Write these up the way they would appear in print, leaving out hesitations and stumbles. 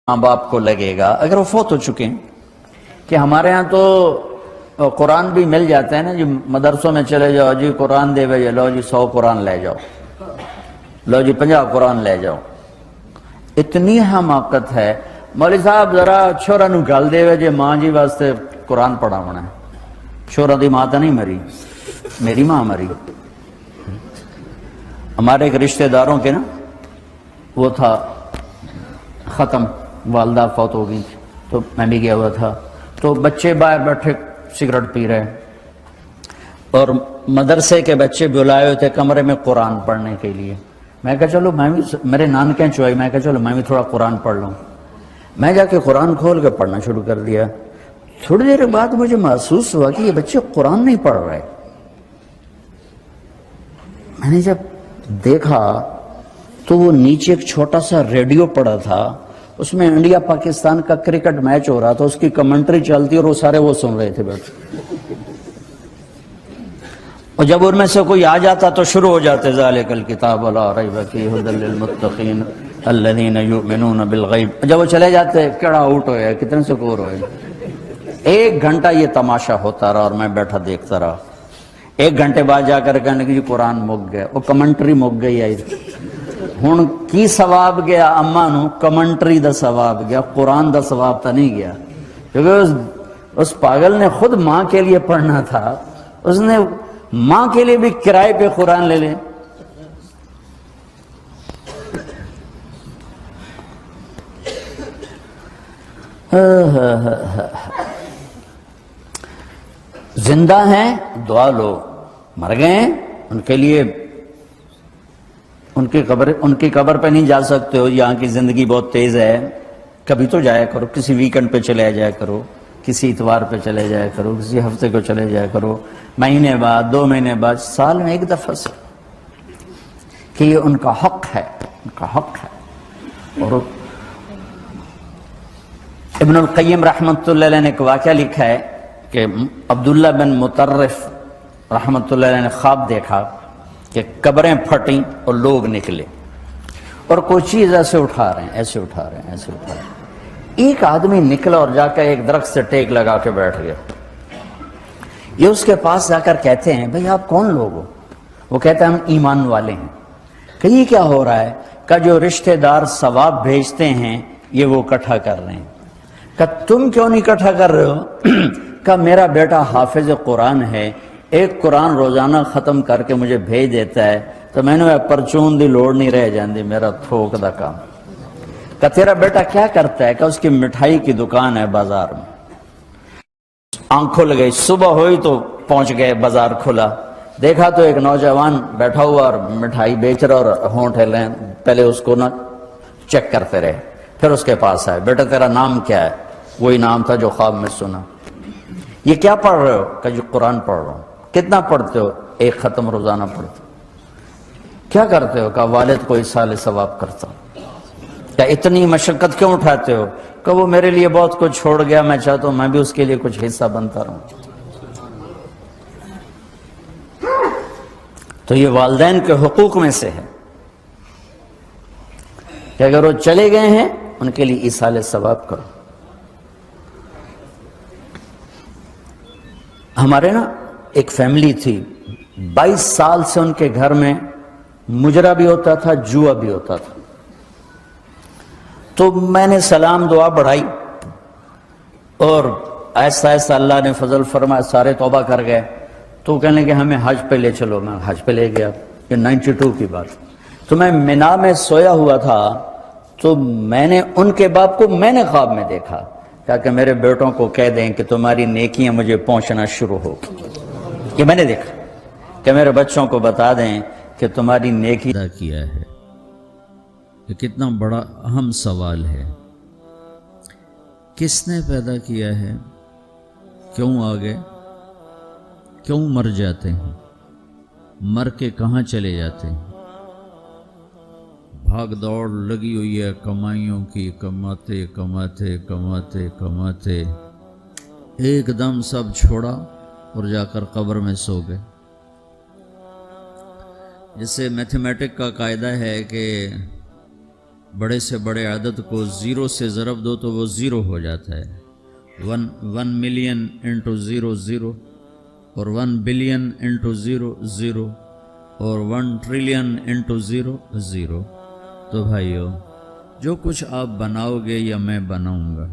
ماں باپ کو لگے گا اگر وہ فوت ہو چکے ہیں کہ ہمارے ہاں تو قرآن بھی مل جاتے ہیں نا جی، مدرسوں میں چلے جاؤ جی قرآن دے بھائی، لو جی 100 قرآن لے جاؤ، لو جی 50 قرآن لے جاؤ. اتنی حماقت ہے. مولوی صاحب ذرا چھوڑا نو گل دے جی ماں جی واسطے قرآن پڑھا ہونا ہے. چھوڑا دی ماں تو نہیں مری، میری ماں مری. ہمارے ایک رشتہ داروں کے نا وہ تھا ختم، والدہ فوت ہو گئی تھی تو میں بھی گیا ہوا تھا، تو بچے باہر بیٹھے سگریٹ پی رہے اور مدرسے کے بچے بلائے ہوئے تھے کمرے میں قرآن پڑھنے کے لیے. میں کہا چلو میں بھی، میرے نانکیں چوئی، میں کہا چلو میں بھی تھوڑا قرآن پڑھ لوں. میں جا کے قرآن کھول کے پڑھنا شروع کر دیا. تھوڑی دیر بعد مجھے محسوس ہوا کہ یہ بچے قرآن نہیں پڑھ رہے. میں نے جب دیکھا تو وہ نیچے ایک چھوٹا سا ریڈیو پڑا تھا، اس میں انڈیا پاکستان کا کرکٹ میچ ہو رہا تھا، اس کی کمنٹری چلتی اور وہ سارے وہ سن رہے تھے بیٹھ. اور جب ان میں سے کوئی آ جاتا تو شروع ہو جاتے ذالک الکتاب لا ریب فیہ ھدی للمتقین الذین یؤمنون بالغیب. جب وہ چلے جاتے کیڑا آؤٹ ہوئے، کتنے سکور ہوئے. 1 گھنٹہ یہ تماشا ہوتا رہا اور میں بیٹھا دیکھتا رہا. 1 گھنٹے بعد جا کر کہنے کہ جی قرآن مک گیا، وہ کمنٹری مک گئی ہے. ہن کی ثواب گیا اما نو؟ کمنٹری دا ثواب گیا، قرآن دا ثواب تا نہیں گیا. کیونکہ اس پاگل نے خود ماں کے لیے پڑھنا تھا، اس نے ماں کے لیے بھی کرائے پہ قرآن لے لے. زندہ ہیں دعا لو، مر گئے ہیں ان کے لیے ان کی قبر پہ نہیں جا سکتے ہو. یہاں کی زندگی بہت تیز ہے، کبھی تو جایا کرو، کسی ویکنڈ پہ چلے جایا کرو، کسی اتوار پہ چلے جایا کرو، کسی ہفتے کو چلے جایا کرو، مہینے بعد 2 مہینے بعد، سال میں 1 دفعہ سے، کہ یہ ان کا حق ہے، ان کا حق ہے. اور ابن القیم رحمۃ اللہ علیہ نے ایک واقعہ لکھا ہے کہ عبداللہ بن مطرف رحمۃ اللہ علیہ نے خواب دیکھا کہ قبریں پھٹیں اور لوگ نکلے اور کوئی چیز ایسے اٹھا رہے ہیں، ایسے اٹھا رہے ہیں، ایسے اٹھا رہے ہیں. ایک آدمی نکلا اور جا کر ایک درخت سے ٹیک لگا کے بیٹھ گیا. یہ اس کے پاس جا کر کہتے ہیں بھئی آپ کون لوگ ہو؟ وہ کہتے ہیں ہم ایمان والے ہیں. کہ یہ کیا ہو رہا ہے؟ کہ جو رشتہ دار ثواب بھیجتے ہیں یہ وہ اکٹھا کر رہے ہیں. کہ تم کیوں نہیں اکٹھا کر رہے ہو؟ کہ میرا بیٹا حافظ قرآن ہے، 1 قرآن روزانہ ختم کر کے مجھے بھیج دیتا ہے، تو میں نے پرچون دی لوڑ نہیں رہ جاندی، میرا تھوک دا کام. کہ تیرا بیٹا کیا کرتا ہے؟ کہ اس کی مٹھائی کی دکان ہے بازار میں. آنکھ کھل گئی، صبح ہوئی تو پہنچ گئے، بازار کھلا، دیکھا تو ایک نوجوان بیٹھا ہوا اور مٹھائی بیچ رہا اور ہونٹ ہل رہے ہیں. پہلے اس کو نا چیک کرتے رہے، پھر اس کے پاس آئے، بیٹا تیرا نام کیا ہے؟ وہی نام تھا جو خواب میں سنا. یہ کیا پڑھ رہے ہو؟ کہ جو قرآن پڑھ رہا ہوں. کتنا پڑھتے ہو؟ 1 ختم روزانہ پڑھتے ہو. کیا کرتے ہو؟ کہ والد کو ایصال ثواب کرتا ہوں. کیا اتنی مشقت کیوں اٹھاتے ہو؟ کہ وہ میرے لیے بہت کچھ چھوڑ گیا، میں چاہتا ہوں میں بھی اس کے لیے کچھ حصہ بنتا رہوں. تو یہ والدین کے حقوق میں سے ہے کہ اگر وہ چلے گئے ہیں ان کے لیے ایصال ثواب کرو. ہمارے نا ایک فیملی تھی، 22 سال سے ان کے گھر میں مجرا بھی ہوتا تھا، جوا بھی ہوتا تھا. تو میں نے سلام دعا بڑھائی اور ایسا ایسا اللہ نے فضل فرمایا، سارے توبہ کر گئے. تو کہنے کہ ہمیں حج پہ لے چلو. میں حج پہ لے گیا، یہ 92 کی بات. تو میں منا میں سویا ہوا تھا تو میں نے ان کے باپ کو میں نے خواب میں دیکھا کہ میرے بیٹوں کو کہہ دیں کہ تمہاری نیکیاں مجھے پہنچنا شروع ہو. یہ میں نے دیکھا کہ میرے بچوں کو بتا دیں کہ تمہاری نیکی پیدا کیا ہے. یہ کتنا بڑا اہم سوال ہے. کس نے پیدا کیا ہے؟ کیوں آگے؟ کیوں مر جاتے ہیں؟ مر کے کہاں چلے جاتے ہیں؟ بھاگ دوڑ لگی ہوئی ہے کمائیوں کی، کماتے کماتے کماتے کماتے ایک دم سب چھوڑا اور جا کر قبر میں سو گئے. جیسے میتھمیٹک کا قاعدہ ہے کہ بڑے سے بڑے عدد کو زیرو سے ضرب دو تو وہ زیرو ہو جاتا ہے. 1 ملین انٹو زیرو زیرو، اور 1 بلین انٹو زیرو زیرو، اور 1 ٹریلین انٹو زیرو زیرو. تو بھائیو، جو کچھ آپ بناؤ گے یا میں بناؤں گا،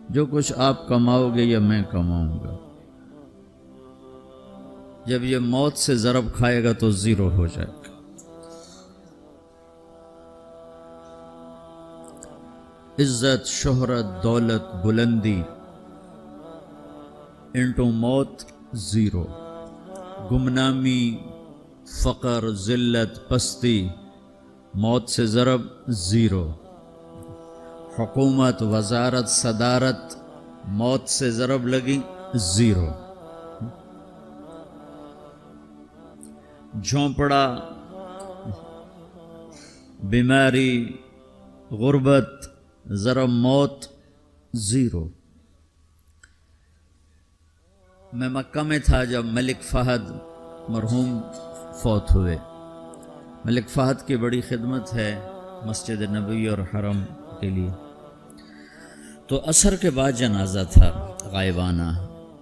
جو کچھ آپ کماؤ گے یا میں کماؤں گا، جب یہ موت سے ضرب کھائے گا تو زیرو ہو جائے گا. عزت، شہرت، دولت، بلندی انٹو موت زیرو. گمنامی، فقر، ذلت، پستی موت سے ضرب زیرو. حکومت، وزارت، صدارت موت سے ضرب لگی زیرو. جھونپڑا، بیماری، غربت ضرب موت زیرو. میں مکہ میں تھا جب ملک فہد مرحوم فوت ہوئے. ملک فہد کی بڑی خدمت ہے مسجد نبوی اور حرم کے لیے. تو عصر کے بعد جنازہ تھا غائبانہ،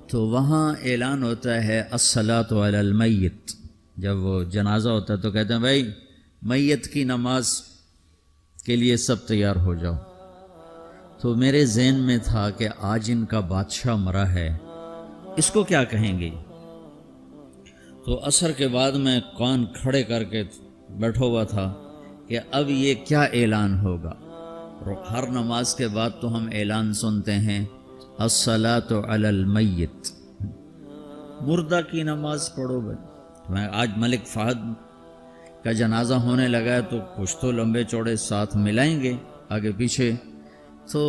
تو وہاں اعلان ہوتا ہے الصلاۃ علی المیت. جب وہ جنازہ ہوتا ہے تو کہتے ہیں بھائی میت کی نماز کے لیے سب تیار ہو جاؤ. تو میرے ذہن میں تھا کہ آج ان کا بادشاہ مرا ہے، اس کو کیا کہیں گے. تو عصر کے بعد میں کان کھڑے کر کے بیٹھا ہوا تھا کہ اب یہ کیا اعلان ہوگا. ہر نماز کے بعد تو ہم اعلان سنتے ہیں الصلاۃ علی المیت، مردہ کی نماز پڑھو. بھائی آج ملک فہد کا جنازہ ہونے لگا ہے تو کچھ تو لمبے چوڑے ساتھ ملائیں گے آگے پیچھے. تو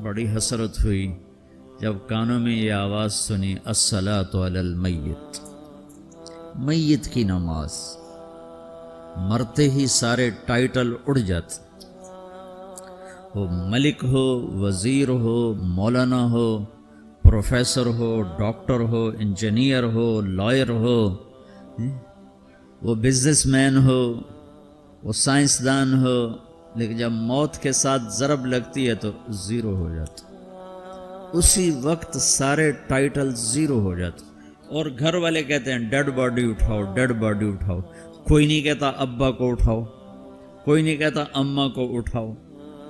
بڑی حسرت ہوئی جب کانوں میں یہ آواز سنی الصلاۃ علی المیت، میت کی نماز. مرتے ہی سارے ٹائٹل اڑ جاتے، وہ ملک ہو، وزیر ہو، مولانا ہو، پروفیسر ہو، ڈاکٹر ہو، انجینئر ہو، لائر ہو، وہ بزنس مین ہو، وہ سائنسدان ہو، لیکن جب موت کے ساتھ ضرب لگتی ہے تو زیرو ہو جاتا. اسی وقت سارے ٹائٹل زیرو ہو جاتے. اور گھر والے کہتے ہیں ڈیڈ باڈی اٹھاؤ، ڈیڈ باڈی اٹھاؤ. کوئی نہیں کہتا ابا کو اٹھاؤ، کوئی نہیں کہتا اماں کو اٹھاؤ،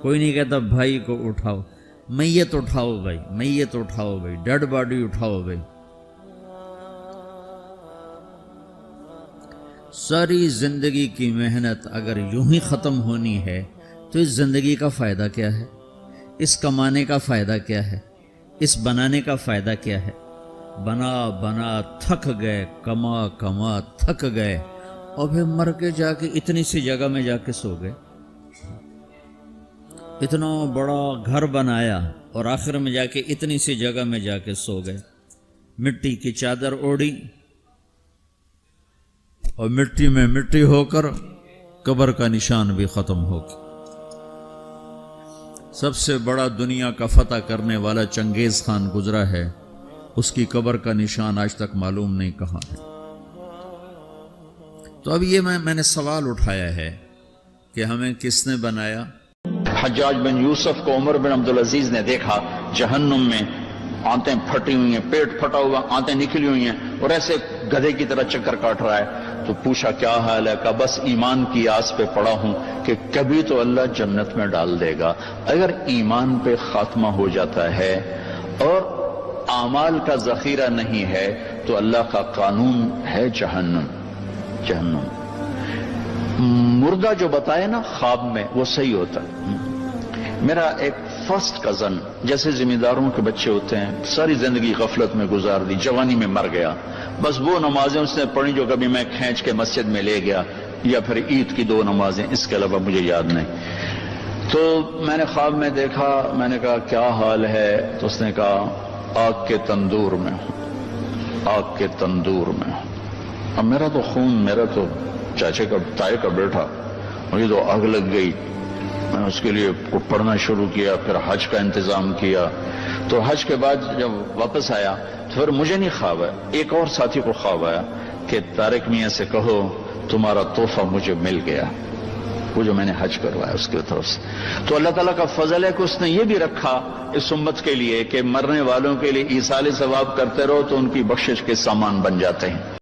کوئی نہیں کہتا بھائی کو اٹھاؤ. میت اٹھاؤ بھائی، میت اٹھاؤ بھائی، ڈیڈ باڈی اٹھاؤ بھائی. ساری زندگی کی محنت اگر یوں ہی ختم ہونی ہے تو اس زندگی کا فائدہ کیا ہے؟ اس کمانے کا فائدہ کیا ہے؟ اس بنانے کا فائدہ کیا ہے؟ بنا بنا تھک گئے، کما کما تھک گئے، اور پھر مر کے جا کے اتنی سی جگہ میں جا کے سو گئے. اتنا بڑا گھر بنایا اور آخر میں جا کے اتنی سی جگہ میں جا کے سو گئے. مٹی کی چادر اوڑھی اور مٹی میں مٹی ہو کر قبر کا نشان بھی ختم ہو گیا. سب سے بڑا دنیا کا فتح کرنے والا چنگیز خان گزرا ہے، اس کی قبر کا نشان آج تک معلوم نہیں کہاں ہے. تو اب یہ میں نے سوال اٹھایا ہے کہ ہمیں کس نے بنایا؟ حجاج بن یوسف کو عمر بن عبدالعزیز نے دیکھا جہنم میں آنتیں پھٹی ہوئی ہیں، پیٹ پھٹا ہوا، آنتیں نکلی ہوئی ہیں، اور ایسے گدھے کی طرح چکر کاٹ رہا ہے. تو پوچھا کیا حال ہے؟ کہا بس ایمان کی آس پہ پڑا ہوں کہ کبھی تو اللہ جنت میں ڈال دے گا. اگر ایمان پہ خاتمہ ہو جاتا ہے اور اعمال کا ذخیرہ نہیں ہے تو اللہ کا قانون ہے جہنم. جہنم مردہ جو بتائے نا خواب میں وہ صحیح ہوتا ہے. میرا ایک فرسٹ کزن، جیسے ذمہ داروں کے بچے ہوتے ہیں، ساری زندگی غفلت میں گزار دی، جوانی میں مر گیا. بس وہ نمازیں اس نے پڑھی جو کبھی میں کھینچ کے مسجد میں لے گیا، یا پھر عید کی 2 نمازیں، اس کے علاوہ مجھے یاد نہیں. تو میں نے خواب میں دیکھا، میں نے کہا کیا حال ہے؟ تو اس نے کہا آگ کے تندور میں ہوں، آگ کے تندور میں ہوں. اب میرا تو خون، میرا تو چاچے کا تائے کا بیٹا، مجھے تو آگ لگ گئی. میں نے اس کے لیے پڑھنا شروع کیا، پھر حج کا انتظام کیا. تو حج کے بعد جب واپس آیا تو پھر مجھے نہیں خواب آیا، ایک اور ساتھی کو خواب آیا کہ طارق میاں سے کہو تمہارا تحفہ مجھے مل گیا. وہ جو میں نے حج کروایا اس کی طرف سے. تو اللہ تعالیٰ کا فضل ہے کہ اس نے یہ بھی رکھا اس امت کے لیے کہ مرنے والوں کے لیے ایصال ثواب کرتے رہو تو ان کی بخشش کے سامان بن جاتے ہیں.